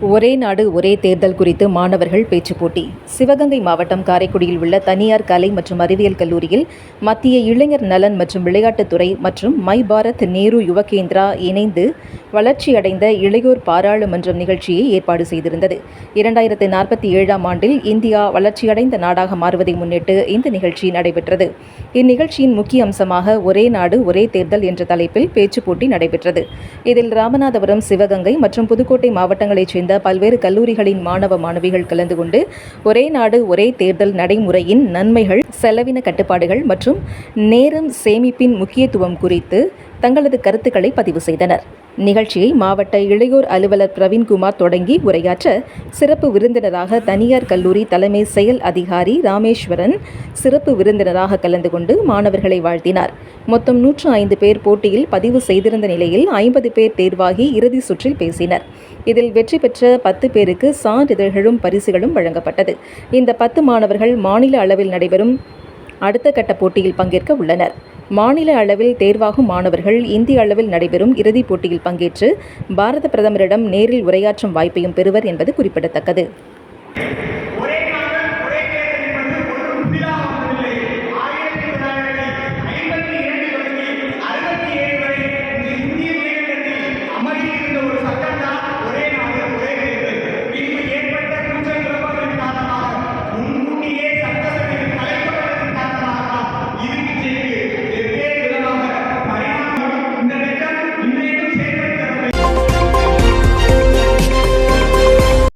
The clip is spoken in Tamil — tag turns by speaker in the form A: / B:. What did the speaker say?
A: ஒரே நாடு ஒரே தேர்தல் குறித்து மாணவர்கள் பேச்சுப் போட்டி. சிவகங்கை மாவட்டம் காரைக்குடியில் உள்ள தனியார் கலை மற்றும் அறிவியல் கல்லூரியில் மத்திய இளைஞர் நலன் மற்றும் விளையாட்டுத்துறை மற்றும் மை பாரத் நேரு யுவகேந்திரா இணைந்து வளர்ச்சியடைந்த இளையோர் பாராளுமன்றம் நிகழ்ச்சியை ஏற்பாடு செய்திருந்தது. 2047ஆம் ஆண்டில் இந்தியா வளர்ச்சியடைந்த நாடாக மாறுவதை முன்னிட்டு இந்த நிகழ்ச்சி நடைபெற்றது. இந்நிகழ்ச்சியின் முக்கிய அம்சமாக ஒரே நாடு ஒரே தேர்தல் என்ற தலைப்பில் பேச்சுப் போட்டி நடைபெற்றது. இதில் ராமநாதபுரம், சிவகங்கை மற்றும் புதுக்கோட்டை மாவட்டங்களைச் சேர்ந்த பல்வேறு கல்லூரிகளின் மாணவ மாணவிகள் கலந்து கொண்டு ஒரே நாடு ஒரே தேர்தல் நடைமுறையின் நன்மைகள், செலவின கட்டுப்பாடுகள் மற்றும் நேரம் சேமிப்பின் முக்கியத்துவம் குறித்து தங்களது கருத்துக்களை பதிவு செய்தனர். நிகழ்ச்சியை மாவட்ட இளையோர் அலுவலர் பிரவீன்குமார் தொடங்கி உரையாற்ற, சிறப்பு விருந்தினராக தனியார் கல்லூரி தலைமை செயல் அதிகாரி ராமேஸ்வரன் சிறப்பு விருந்தினராக கலந்து கொண்டு மாணவர்களை வாழ்த்தினார். மொத்தம் 105 பேர் போட்டியில் பதிவு செய்திருந்த நிலையில் 50 பேர் தேர்வாகி இறுதி சுற்றில் பேசினர். இதில் வெற்றி பெற்ற 10 பேருக்கு சான்றிதழ்களும் பரிசுகளும் வழங்கப்பட்டது. இந்த 10 மாணவர்கள் மாநில அளவில் நடைபெறும் அடுத்த கட்ட போட்டியில் பங்கேற்க உள்ளனர். மாநில அளவில் தேர்வாகும் மாணவர்கள் இந்திய அளவில் நடைபெறும் இறுதிப் போட்டியில் பங்கேற்று பாரத பிரதமரிடம் நேரில் உரையாற்றும் வாய்ப்பையும் பெறுவர் என்பது குறிப்பிடத்தக்கது.